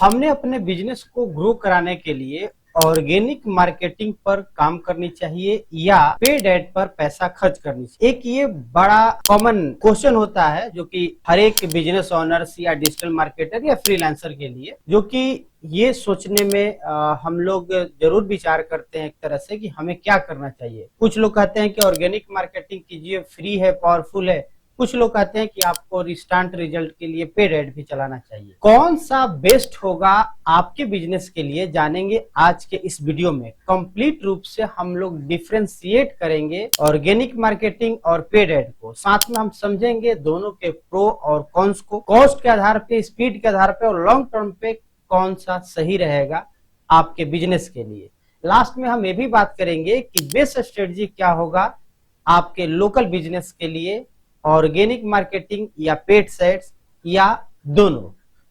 हमने अपने बिजनेस को ग्रो कराने के लिए ऑर्गेनिक मार्केटिंग पर काम करनी चाहिए या पेड एड पर पैसा खर्च करनी चाहिए। एक ये बड़ा कॉमन क्वेश्चन होता है जो कि हर एक बिजनेस ओनर्स या डिजिटल मार्केटर या फ्रीलांसर के लिए, जो कि ये सोचने में हम लोग जरूर विचार करते हैं एक तरह से कि हमें क्या करना चाहिए। कुछ लोग कहते हैं कि ऑर्गेनिक मार्केटिंग कीजिए, फ्री है, पावरफुल है। कुछ लोग कहते हैं कि आपको इंस्टेंट रिजल्ट के लिए पेड एड भी चलाना चाहिए। कौन सा बेस्ट होगा आपके बिजनेस के लिए, जानेंगे आज के इस वीडियो में। कंप्लीट रूप से हम लोग डिफरेंशिएट करेंगे ऑर्गेनिक मार्केटिंग और पेड एड को। साथ में हम समझेंगे दोनों के प्रो और कॉन्स को, कॉस्ट के आधार पे, स्पीड के आधार पे और लॉन्ग टर्म पे कौन सा सही रहेगा आपके बिजनेस के लिए। लास्ट में हम ये भी बात करेंगे कि बेस्ट स्ट्रेटजी क्या होगा आपके लोकल बिजनेस के लिए, ऑर्गेनिक मार्केटिंग या पेड सेट्स या दोनों।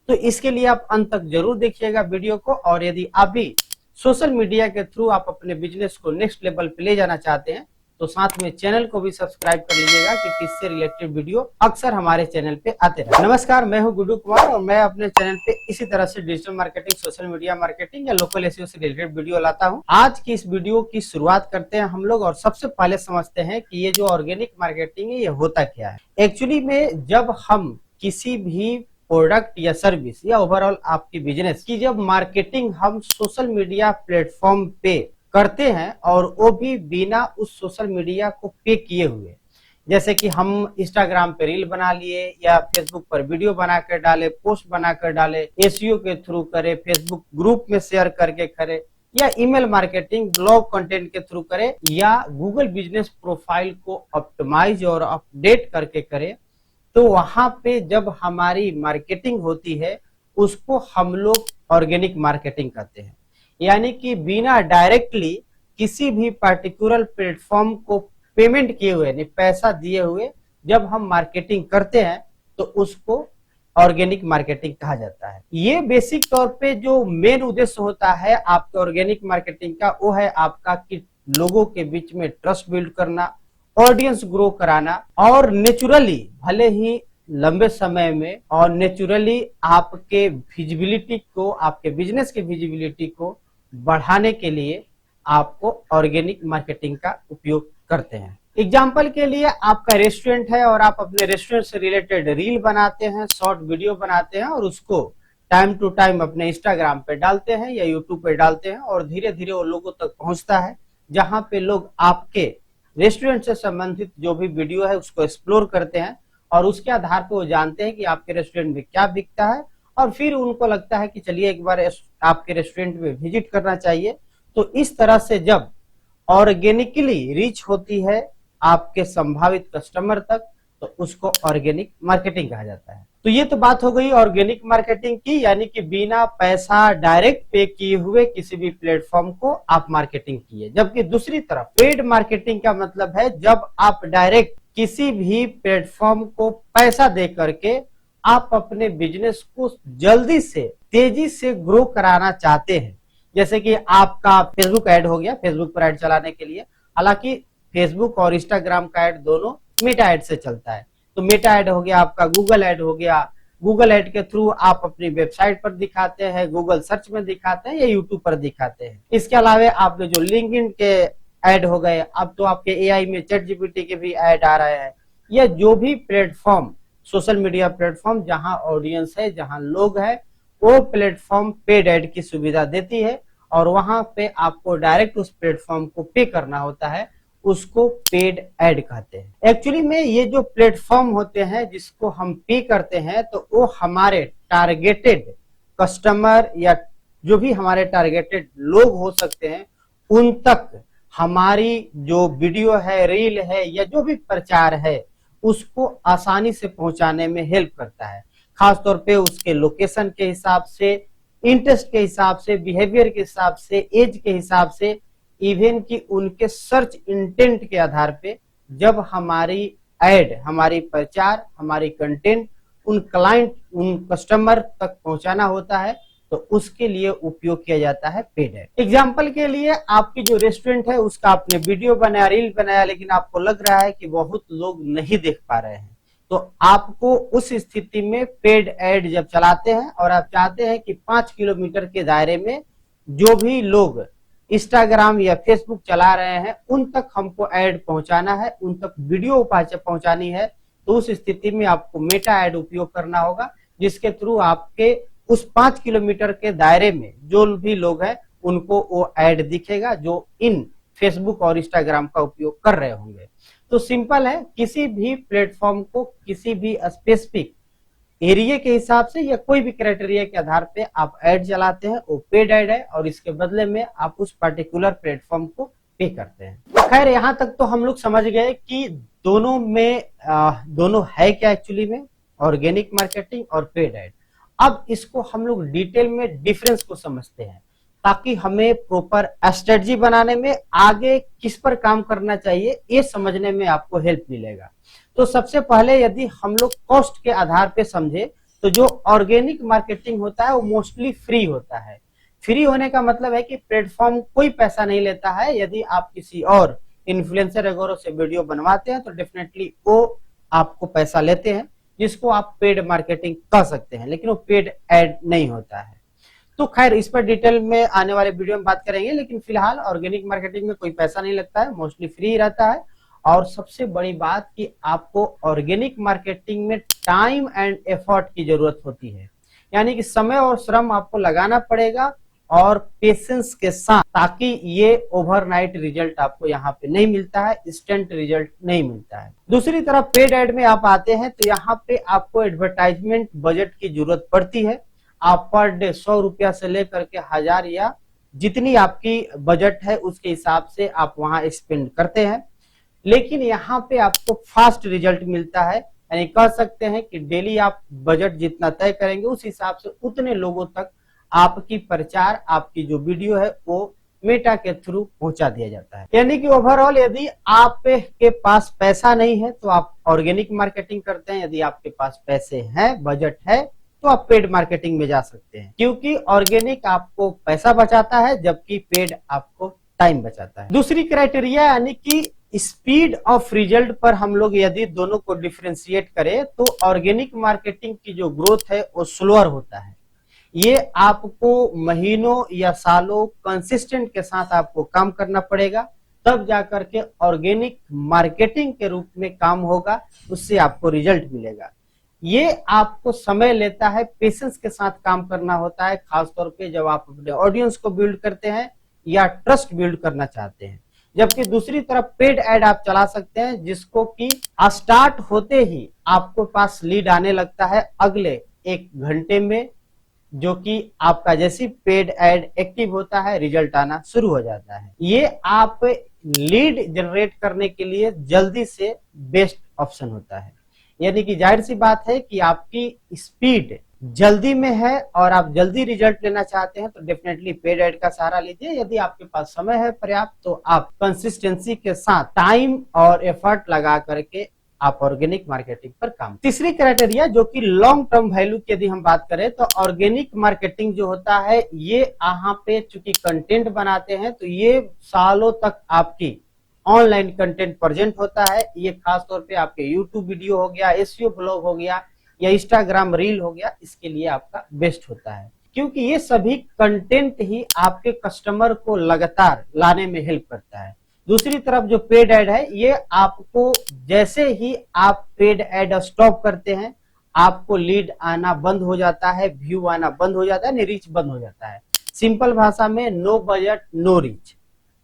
तो इसके लिए आप अंत तक जरूर देखिएगा वीडियो को। और यदि आप भी सोशल मीडिया के थ्रू आप अपने बिजनेस को नेक्स्ट लेवल पे ले जाना चाहते हैं तो साथ में चैनल को भी सब्सक्राइब कर लीजिएगा क्योंकि इससे रिलेटेड वीडियो अक्सर हमारे चैनल पे आते रहते हैं। नमस्कार, मैं हूं गुड्डू कुमार और मैं अपने चैनल पे इसी तरह से digital marketing, social media marketing या लोकल एसईओ से रिलेटेड वीडियो लाता हूं। आज की इस वीडियो की शुरुआत करते हैं हम लोग और सबसे पहले समझते हैं कि ये जो ऑर्गेनिक मार्केटिंग है ये होता क्या है। एक्चुअली में जब हम किसी भी प्रोडक्ट या सर्विस या ओवरऑल आपकी बिजनेस की जब मार्केटिंग हम सोशल मीडिया प्लेटफॉर्म पे करते हैं और वो भी बिना उस सोशल मीडिया को पे किए हुए, जैसे कि हम इंस्टाग्राम पे रील बना लिए या फेसबुक पर वीडियो बनाकर डाले, पोस्ट बनाकर डाले, एसईओ के थ्रू करे, फेसबुक ग्रुप में शेयर करके करे, या ईमेल मार्केटिंग ब्लॉग कंटेंट के थ्रू करे, या गूगल बिजनेस प्रोफाइल को ऑप्टिमाइज और अपडेट करके करे, तो वहां पे जब हमारी मार्केटिंग होती है उसको हम लोग ऑर्गेनिक मार्केटिंग कहते हैं। यानी कि बिना डायरेक्टली किसी भी पर्टिकुलर प्लेटफॉर्म को पेमेंट किए हुए, नहीं पैसा दिए हुए, जब हम मार्केटिंग करते हैं तो उसको ऑर्गेनिक मार्केटिंग कहा जाता है। ये बेसिक तौर पे जो मेन उद्देश्य होता है आपके ऑर्गेनिक मार्केटिंग का, वो है आपका कि लोगों के बीच में ट्रस्ट बिल्ड करना, ऑडियंस ग्रो कराना और नेचुरली, भले ही लंबे समय में, और नेचुरली आपके विजिबिलिटी को, आपके बिजनेस के विजिबिलिटी को बढ़ाने के लिए आपको ऑर्गेनिक मार्केटिंग का उपयोग करते हैं। एग्जाम्पल के लिए आपका रेस्टोरेंट है और आप अपने रेस्टोरेंट से रिलेटेड रील बनाते हैं, शॉर्ट वीडियो बनाते हैं और उसको टाइम टू टाइम अपने इंस्टाग्राम पे डालते हैं या यूट्यूब पे डालते हैं और धीरे धीरे वो लोगों तक पहुंचता है, जहां पे लोग आपके रेस्टोरेंट से संबंधित जो भी वीडियो है उसको एक्सप्लोर करते हैं और उसके आधार पर वो जानते हैं कि आपके रेस्टोरेंट में क्या बिकता है और फिर उनको लगता है कि चलिए एक बार आपके रेस्टोरेंट में विजिट करना चाहिए। तो इस तरह से जब ऑर्गेनिकली रीच होती है आपके संभावित कस्टमर तक तो उसको ऑर्गेनिक मार्केटिंग कहा जाता है। तो ये तो बात हो गई ऑर्गेनिक मार्केटिंग की, यानी कि बिना पैसा डायरेक्ट पे किए हुए किसी भी प्लेटफॉर्म को आप मार्केटिंग किए। जबकि दूसरी तरफ पेड मार्केटिंग का मतलब है जब आप डायरेक्ट किसी भी प्लेटफॉर्म को पैसा दे करके आप अपने बिजनेस को जल्दी से, तेजी से ग्रो कराना चाहते हैं। जैसे कि आपका फेसबुक ऐड हो गया, फेसबुक पर ऐड चलाने के लिए, हालांकि फेसबुक और इंस्टाग्राम का ऐड दोनों मेटा ऐड से चलता है, तो मेटा ऐड हो गया, आपका गूगल ऐड हो गया। गूगल ऐड के थ्रू आप अपनी वेबसाइट पर दिखाते हैं, गूगल सर्च में दिखाते हैं या यूट्यूब पर दिखाते हैं। इसके अलावा आपने जो लिंक्डइन के ऐड हो गए, अब तो आपके एआई में चैट जीपीटी के भी ऐड आ रहे हैं, या जो भी प्लेटफॉर्म, सोशल मीडिया प्लेटफॉर्म जहां ऑडियंस है, जहां लोग हैं, वो प्लेटफॉर्म पेड ऐड की सुविधा देती है और वहां पे आपको डायरेक्ट उस प्लेटफॉर्म को पे करना होता है, उसको पेड ऐड कहते हैं। एक्चुअली में ये जो प्लेटफॉर्म होते हैं जिसको हम पे करते हैं तो वो हमारे टारगेटेड कस्टमर या जो भी हमारे टारगेटेड लोग हो सकते हैं उन तक हमारी जो वीडियो है, रील है या जो भी प्रचार है उसको आसानी से पहुंचाने में हेल्प करता है। खासतौर पे उसके लोकेशन के हिसाब से, इंटरेस्ट के हिसाब से, बिहेवियर के हिसाब से, एज के हिसाब से, इवन कि उनके सर्च इंटेंट के आधार पे जब हमारी ऐड, हमारी प्रचार, हमारी कंटेंट उन क्लाइंट, उन कस्टमर तक पहुंचाना होता है तो उसके लिए उपयोग किया जाता है पेड ऐड। एग्जाम्पल के लिए आपकी जो रेस्टोरेंट है उसका आपने वीडियो बनाया, रील बनाया, लेकिन आपको लग रहा है कि बहुत लोग नहीं देख पा रहे हैं, तो आपको उस स्थिति में पेड ऐड जब चलाते हैं और आप चाहते हैं कि 5 किलोमीटर के दायरे में जो भी लोग इंस्टाग्राम या फेसबुक चला रहे हैं उन तक हमको ऐड पहुंचाना है, उन तक वीडियो पहुंचानी है, तो उस स्थिति में आपको मेटा ऐड उपयोग करना होगा, जिसके थ्रू आपके उस 5 किलोमीटर के दायरे में जो भी लोग हैं उनको वो ऐड दिखेगा जो इन फेसबुक और इंस्टाग्राम का उपयोग कर रहे होंगे। तो सिंपल है, किसी भी प्लेटफॉर्म को किसी भी स्पेसिफिक एरिया के हिसाब से या कोई भी क्राइटेरिया के आधार पे आप ऐड चलाते हैं, वो पेड ऐड है और इसके बदले में आप उस पर्टिकुलर प्लेटफॉर्म को पे करते हैं। खैर यहाँ तक तो हम लोग समझ गए कि दोनों में दोनों है क्या एक्चुअली में, ऑर्गेनिक मार्केटिंग और पेड ऐड। अब इसको हम लोग डिटेल में डिफरेंस को समझते हैं ताकि हमें प्रॉपर स्ट्रेटजी बनाने में आगे किस पर काम करना चाहिए ये समझने में आपको हेल्प मिलेगा। तो सबसे पहले यदि हम लोग कॉस्ट के आधार पे समझे तो जो ऑर्गेनिक मार्केटिंग होता है वो मोस्टली फ्री होता है। फ्री होने का मतलब है कि प्लेटफॉर्म कोई पैसा नहीं लेता है। यदि आप किसी और इन्फ्लुएंसर वगैरह से वीडियो बनवाते हैं तो डेफिनेटली वो आपको पैसा लेते हैं, जिसको आप पेड मार्केटिंग कह सकते हैं, लेकिन वो पेड ऐड नहीं होता है। तो खैर इस पर डिटेल में आने वाले वीडियो में बात करेंगे, लेकिन फिलहाल ऑर्गेनिक मार्केटिंग में कोई पैसा नहीं लगता है, मोस्टली फ्री रहता है। और सबसे बड़ी बात कि आपको ऑर्गेनिक मार्केटिंग में टाइम एंड एफर्ट की जरूरत होती है, यानी कि समय और श्रम आपको लगाना पड़ेगा और पेशेंस के साथ, ताकि ये ओवरनाइट रिजल्ट आपको यहाँ पे नहीं मिलता है, इंस्टेंट रिजल्ट नहीं मिलता है। दूसरी तरफ पेड ऐड में आप आते हैं तो यहाँ पे आपको एडवर्टाइजमेंट बजट की जरूरत पड़ती है। आप पर डे 100 रुपया से लेकर के 1000 या जितनी आपकी बजट है उसके हिसाब से आप वहां स्पेंड करते हैं, लेकिन यहाँ पे आपको फास्ट रिजल्ट मिलता है। यानी कह सकते हैं कि डेली आप बजट जितना तय करेंगे उस हिसाब से उतने लोगों तक आपकी प्रचार, आपकी जो वीडियो है वो मेटा के थ्रू पहुंचा दिया जाता है। यानी कि ओवरऑल यदि आपके पास पैसा नहीं है तो आप ऑर्गेनिक मार्केटिंग करते हैं, यदि आपके पास पैसे हैं, बजट है, तो आप पेड मार्केटिंग में जा सकते हैं, क्योंकि ऑर्गेनिक आपको पैसा बचाता है जबकि पेड आपको टाइम बचाता है। दूसरी क्राइटेरिया यानी कि स्पीड ऑफ रिजल्ट पर हम लोग यदि दोनों को डिफरेंशिएट करें तो ऑर्गेनिक मार्केटिंग की जो ग्रोथ है वो स्लोअर होता है। ये आपको महीनों या सालों कंसिस्टेंट के साथ आपको काम करना पड़ेगा, तब जाकर के ऑर्गेनिक मार्केटिंग के रूप में काम होगा, उससे आपको रिजल्ट मिलेगा। ये आपको समय लेता है, पेशेंस के साथ काम करना होता है, खासतौर पे जब आप अपने ऑडियंस को बिल्ड करते हैं या ट्रस्ट बिल्ड करना चाहते हैं। जबकि दूसरी तरफ पेड ऐड आप चला सकते हैं, जिसको कि स्टार्ट होते ही आपको पास लीड आने लगता है अगले 1 घंटे में, जो कि आपका जैसी पेड ऐड एक्टिव होता है रिजल्ट आना शुरू हो जाता है। ये आप लीड जनरेट करने के लिए जल्दी से बेस्ट ऑप्शन होता है। यानी कि जाहिर सी बात है कि आपकी स्पीड जल्दी में है और आप जल्दी रिजल्ट लेना चाहते हैं तो डेफिनेटली पेड ऐड का सहारा लीजिए। यदि आपके पास समय है पर्याप्त तो आप कंसिस्टेंसी के साथ टाइम और एफर्ट लगा करके आप ऑर्गेनिक मार्केटिंग पर काम। तीसरी क्राइटेरिया जो कि लॉन्ग टर्म वैल्यू की यदि हम बात करें तो ऑर्गेनिक मार्केटिंग जो होता है ये यहाँ पे चूंकि कंटेंट बनाते हैं तो ये सालों तक आपकी ऑनलाइन कंटेंट प्रेजेंट होता है। ये खासतौर पे आपके यूट्यूब वीडियो हो गया, एसईओ ब्लॉग हो गया या इंस्टाग्राम रील हो गया, इसके लिए आपका बेस्ट होता है, क्योंकि ये सभी कंटेंट ही आपके कस्टमर को लगातार लाने में हेल्प करता है। दूसरी तरफ जो पेड ऐड है ये आपको जैसे ही आप पेड ऐड स्टॉप करते हैं आपको लीड आना बंद हो जाता है, व्यू आना बंद हो जाता है, रीच बंद हो जाता है। सिंपल भाषा में नो बजट नो रीच।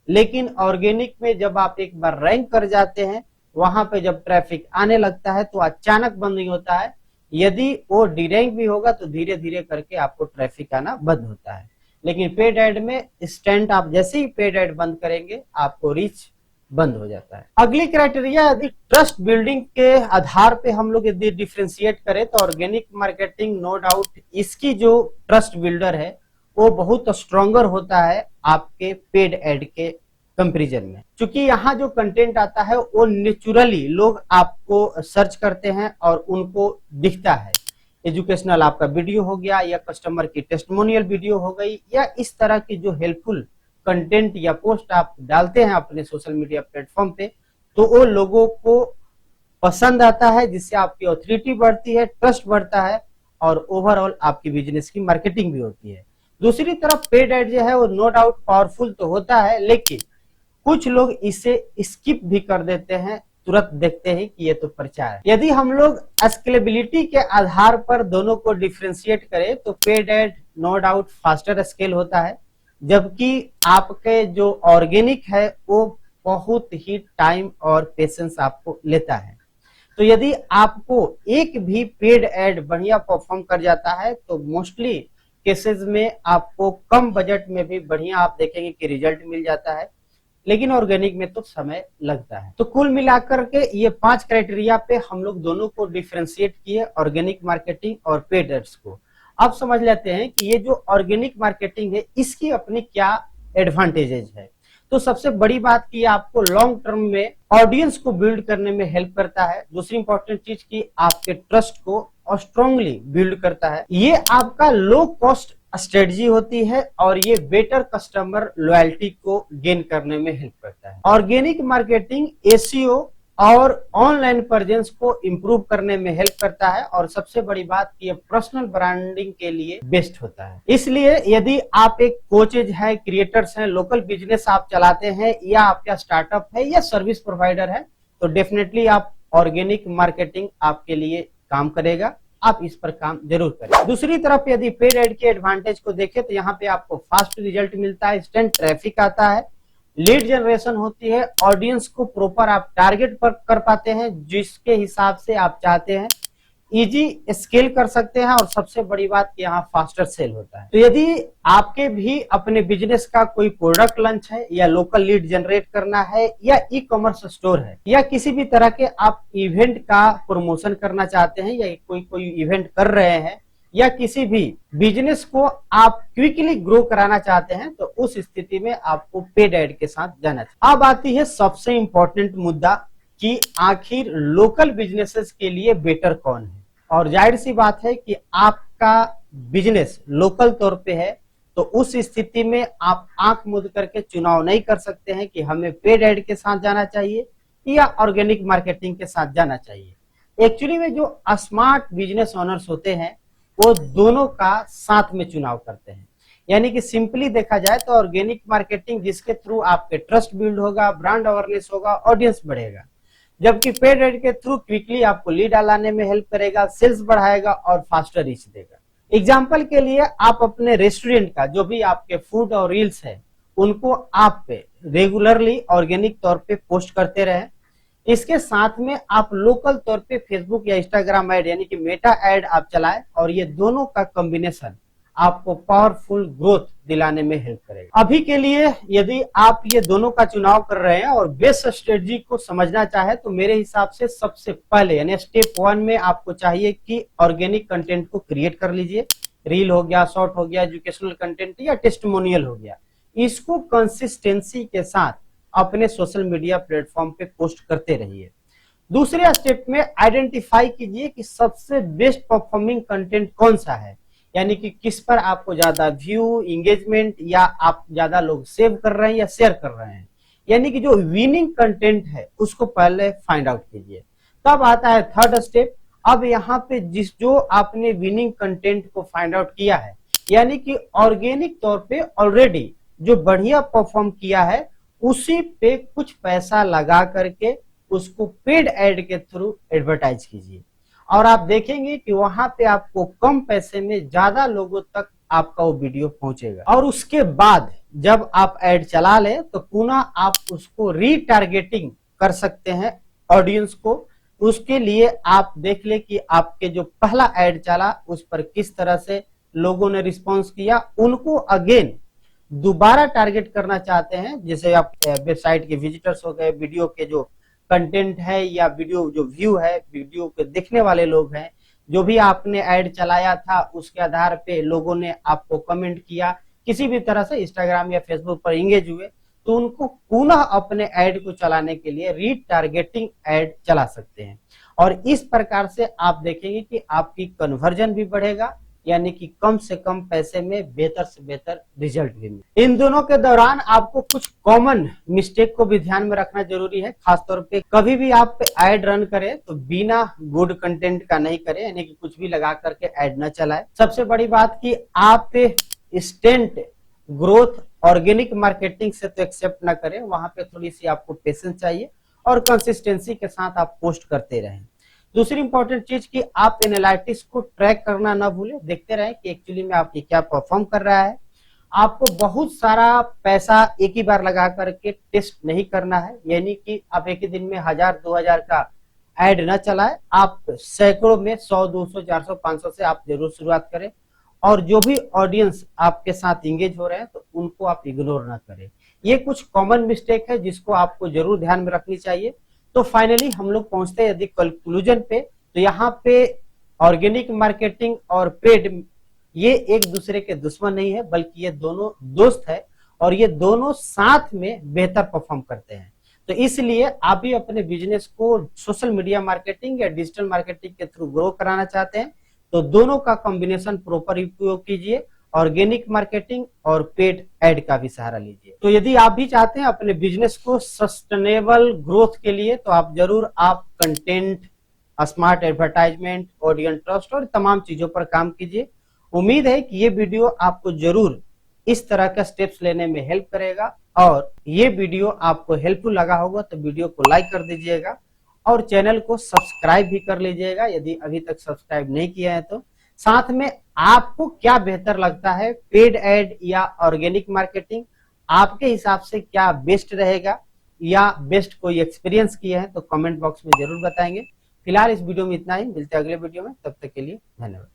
लेकिन ऑर्गेनिक में जब आप एक बार रैंक कर जाते हैं, वहां पे जब ट्रैफिक आने लगता है तो अचानक बंद नहीं होता है। यदि वो डीरैंक भी होगा तो धीरे धीरे करके आपको ट्रैफिक आना बंद होता है। लेकिन पेड ऐड में इंस्टेंट आप जैसे ही पेड ऐड बंद करेंगे आपको रीच बंद हो जाता है। अगली क्राइटेरिया यदि ट्रस्ट बिल्डिंग के आधार पे हम लोग यदि डिफरेंशिएट करें तो ऑर्गेनिक मार्केटिंग नो डाउट इसकी जो ट्रस्ट बिल्डर है वो बहुत स्ट्रॉन्गर होता है आपके पेड ऐड के कंपैरिजन में, क्योंकि यहाँ जो कंटेंट आता है वो नेचुरली लोग आपको सर्च करते हैं और उनको दिखता है। एजुकेशनल आपका वीडियो हो गया या कस्टमर की टेस्टिमोनियल वीडियो हो गई या इस तरह की जो हेल्पफुल कंटेंट या पोस्ट आप डालते हैं अपने सोशल मीडिया प्लेटफॉर्म पे, तो वो लोगों को पसंद आता है, जिससे आपकी ऑथोरिटी बढ़ती है, ट्रस्ट बढ़ता है और ओवरऑल आपकी बिजनेस की मार्केटिंग भी होती है। दूसरी तरफ पेड एड जो है वो नो डाउट पावरफुल तो होता है, लेकिन कुछ लोग इसे स्किप भी कर देते हैं, तुरंत देखते हैं कि ये तो प्रचार है। यदि हम लोग स्केलेबिलिटी के आधार पर दोनों को डिफ्रेंशिएट करें तो paid ad no doubt faster scale होता है, जबकि आपके जो ऑर्गेनिक है वो बहुत ही टाइम और पेशेंस आपको लेता है। तो यदि आपको एक भी पेड एड बढ़िया परफॉर्म कर जाता है तो मोस्टली केसेस में आपको कम बजट में भी बढ़िया आप देखेंगे कि रिजल्ट मिल जाता है, लेकिन ऑर्गेनिक में तो समय लगता है। तो कुल मिलाकर के ये 5 क्राइटेरिया पे हम लोग दोनों को डिफरेंशिएट किए, ऑर्गेनिक मार्केटिंग और पेड एड्स को। अब समझ लेते हैं कि ये जो ऑर्गेनिक मार्केटिंग है इसकी अपनी क्या एडवांटेजेस है। तो सबसे बड़ी बात की आपको लॉन्ग टर्म में ऑडियंस को बिल्ड करने में हेल्प करता है। दूसरी इंपॉर्टेंट चीज की आपके ट्रस्ट को स्ट्रांगली बिल्ड करता है। ये आपका लो कॉस्ट स्ट्रेटजी होती है और ये बेटर कस्टमर लॉयल्टी को गेन करने में हेल्प करता है। ऑर्गेनिक मार्केटिंग एसईओ और ऑनलाइन प्रेजेंस को इंप्रूव करने में हेल्प करता है और सबसे बड़ी बात ये पर्सनल ब्रांडिंग के लिए बेस्ट होता है। इसलिए यदि आप एक कोचेज है, क्रिएटर्स हैं, लोकल बिजनेस आप चलाते हैं या आपका स्टार्टअप है या सर्विस प्रोवाइडर है तो डेफिनेटली आप ऑर्गेनिक मार्केटिंग आपके लिए काम करेगा। आप इस पर काम जरूर करें। दूसरी तरफ यदि पेड एड के एडवांटेज को देखें तो यहाँ पे आपको फास्ट रिजल्ट मिलता है, इंस्टेंट ट्रैफिक आता है, लीड जनरेशन होती है, ऑडियंस को प्रॉपर आप टारगेट पर कर पाते हैं जिसके हिसाब से आप चाहते हैं, इजी स्केल कर सकते हैं और सबसे बड़ी बात यहाँ फास्टर सेल होता है। तो यदि आपके भी अपने बिजनेस का कोई प्रोडक्ट लॉन्च है या लोकल लीड जनरेट करना है या ई कॉमर्स स्टोर है या किसी भी तरह के आप इवेंट का प्रमोशन करना चाहते हैं या कोई इवेंट कर रहे हैं या किसी भी बिजनेस को आप क्विकली ग्रो कराना चाहते हैं तो उस स्थिति में आपको पेड एड के साथ जाना चाहिए। अब आती है सबसे इंपॉर्टेंट मुद्दा कि आखिर लोकल बिजनेसेस के लिए बेटर कौन है। और जाहिर सी बात है कि आपका बिजनेस लोकल तौर पे है तो उस स्थिति में आप आंख मूंद करके चुनाव नहीं कर सकते हैं कि हमें पेड एड के साथ जाना चाहिए या ऑर्गेनिक मार्केटिंग के साथ जाना चाहिए। एक्चुअली में जो स्मार्ट बिजनेस ओनर्स होते हैं वो दोनों का साथ में चुनाव करते हैं। यानी कि सिंपली देखा जाए तो ऑर्गेनिक मार्केटिंग जिसके थ्रू आपके ट्रस्ट बिल्ड होगा, ब्रांड अवेयरनेस होगा, ऑडियंस बढ़ेगा, जबकि पेड एड के थ्रू क्विकली आपको लीड लाने में हेल्प करेगा, सेल्स बढ़ाएगा और फास्टर रीच देगा। एग्जाम्पल के लिए आप अपने रेस्टोरेंट का जो भी आपके फूड और रील्स है उनको आप पे रेगुलरली ऑर्गेनिक तौर पे पोस्ट करते रहे। इसके साथ में आप लोकल तौर पे फेसबुक या इंस्टाग्राम ऐड यानी कि मेटा ऐड आप चलाएं और ये दोनों का कॉम्बिनेशन आपको पावरफुल ग्रोथ दिलाने में हेल्प करेगा। अभी के लिए यदि आप ये दोनों का चुनाव कर रहे हैं और बेस्ट स्ट्रेटजी को समझना चाहे तो मेरे हिसाब से सबसे पहले यानी स्टेप 1 में आपको चाहिए कि ऑर्गेनिक कंटेंट को क्रिएट कर लीजिए। रील हो गया, शॉर्ट हो गया, एजुकेशनल कंटेंट या टेस्टिमोनियल हो गया, इसको कंसिस्टेंसी के साथ अपने सोशल मीडिया प्लेटफॉर्म पे पोस्ट करते रहिए। दूसरे स्टेप में आइडेंटिफाई कीजिए कि सबसे बेस्ट परफॉर्मिंग कंटेंट कौन सा है, यानी कि किस पर आपको ज्यादा व्यू, एंगेजमेंट या आप ज्यादा लोग सेव कर रहे हैं या शेयर कर रहे हैं, यानी कि जो विनिंग कंटेंट है उसको पहले फाइंड आउट कीजिए। तब आता है थर्ड स्टेप। अब यहाँ पे जो आपने विनिंग कंटेंट को फाइंड आउट किया है यानी कि ऑर्गेनिक तौर पे ऑलरेडी जो बढ़िया परफॉर्म किया है उसी पे कुछ पैसा लगा करके उसको पेड एड के थ्रू एडवर्टाइज कीजिए और आप देखेंगे कि वहां पे आपको कम पैसे में ज्यादा लोगों तक आपका वो वीडियो पहुंचेगा। और उसके बाद जब आप एड चला ले तो पुनः आप उसको रीटारगेटिंग कर सकते हैं ऑडियंस को। उसके लिए आप देख ले कि आपके जो पहला एड चला उस पर किस तरह से लोगों ने रिस्पॉन्स किया, उनको अगेन दोबारा टारगेट करना चाहते हैं, जैसे आप वेबसाइट के विजिटर्स हो गए, वीडियो के जो कंटेंट है या वीडियो जो व्यू है, वीडियो के देखने वाले लोग हैं, जो भी आपने ऐड चलाया था उसके आधार पे लोगों ने आपको कमेंट किया, किसी भी तरह से इंस्टाग्राम या फेसबुक पर इंगेज हुए, तो उनको पुनः अपने ऐड को चलाने के लिए रीटारगेटिंग ऐड चला सकते हैं। और इस प्रकार से आप देखेंगे कि आपकी कन्वर्जन भी बढ़ेगा, यानी कि कम से कम पैसे में बेहतर से बेहतर रिजल्ट भी मिले। इन दोनों के दौरान आपको कुछ कॉमन मिस्टेक को भी ध्यान में रखना जरूरी है। खासतौर पे कभी भी आप एड रन करें तो बिना गुड कंटेंट का नहीं करें, यानी कि कुछ भी लगा करके एड न चलाए। सबसे बड़ी बात कि आप इंस्टेंट ग्रोथ ऑर्गेनिक मार्केटिंग से तो एक्सेप्ट ना करें, वहां पे थोड़ी सी आपको पेशेंस चाहिए और कंसिस्टेंसी के साथ आप पोस्ट करते रहें। दूसरी इंपॉर्टेंट चीज कि आप एनालिटिक्स को ट्रैक करना ना भूलें, देखते रहें कि एक्चुअली में आपकी क्या परफॉर्म कर रहा है। आपको बहुत सारा पैसा एक ही बार लगा करके टेस्ट नहीं करना है, यानी कि आप एक ही दिन में 1000 2000 का एड ना चलाएं। आप सैकड़ों में 100 200 400 500 से आप जरूर शुरुआत करें, और जो भी ऑडियंस आपके साथ इंगेज हो रहे हैं तो उनको आप इग्नोर ना करें। ये कुछ कॉमन मिस्टेक है जिसको आपको जरूर ध्यान में रखनी चाहिए। तो फाइनली हम लोग पहुंचते हैं यदि कंक्लूजन पे, तो यहाँ पे ऑर्गेनिक मार्केटिंग और पेड ये एक दूसरे के दुश्मन नहीं है, बल्कि ये दोनों दोस्त है और ये दोनों साथ में बेहतर परफॉर्म करते हैं। तो इसलिए आप भी अपने बिजनेस को सोशल मीडिया मार्केटिंग या डिजिटल मार्केटिंग के थ्रू ग्रो कराना चाहते हैं तो दोनों का कॉम्बिनेशन प्रॉपर उपयोग कीजिए, ऑर्गेनिक मार्केटिंग और पेड एड का भी सहारा लीजिए। तो यदि आप भी चाहते हैं अपने बिजनेस को सस्टेनेबल ग्रोथ के लिए तो आप जरूर content, smart advertisement, audience trust और तमाम चीजों पर काम कीजिए। उम्मीद है कि ये वीडियो आपको जरूर इस तरह का स्टेप्स लेने में हेल्प करेगा, और ये वीडियो आपको हेल्पफुल लगा होगा तो वीडियो को लाइक कर दीजिएगा और चैनल को सब्सक्राइब भी कर लीजिएगा यदि अभी तक सब्सक्राइब नहीं किया है तो। साथ में आपको क्या बेहतर लगता है, पेड एड या ऑर्गेनिक मार्केटिंग, आपके हिसाब से क्या बेस्ट रहेगा या बेस्ट कोई एक्सपीरियंस किया है तो कमेंट बॉक्स में जरूर बताएंगे। फिलहाल इस वीडियो में इतना ही, मिलते हैं अगले वीडियो में, तब तक के लिए धन्यवाद।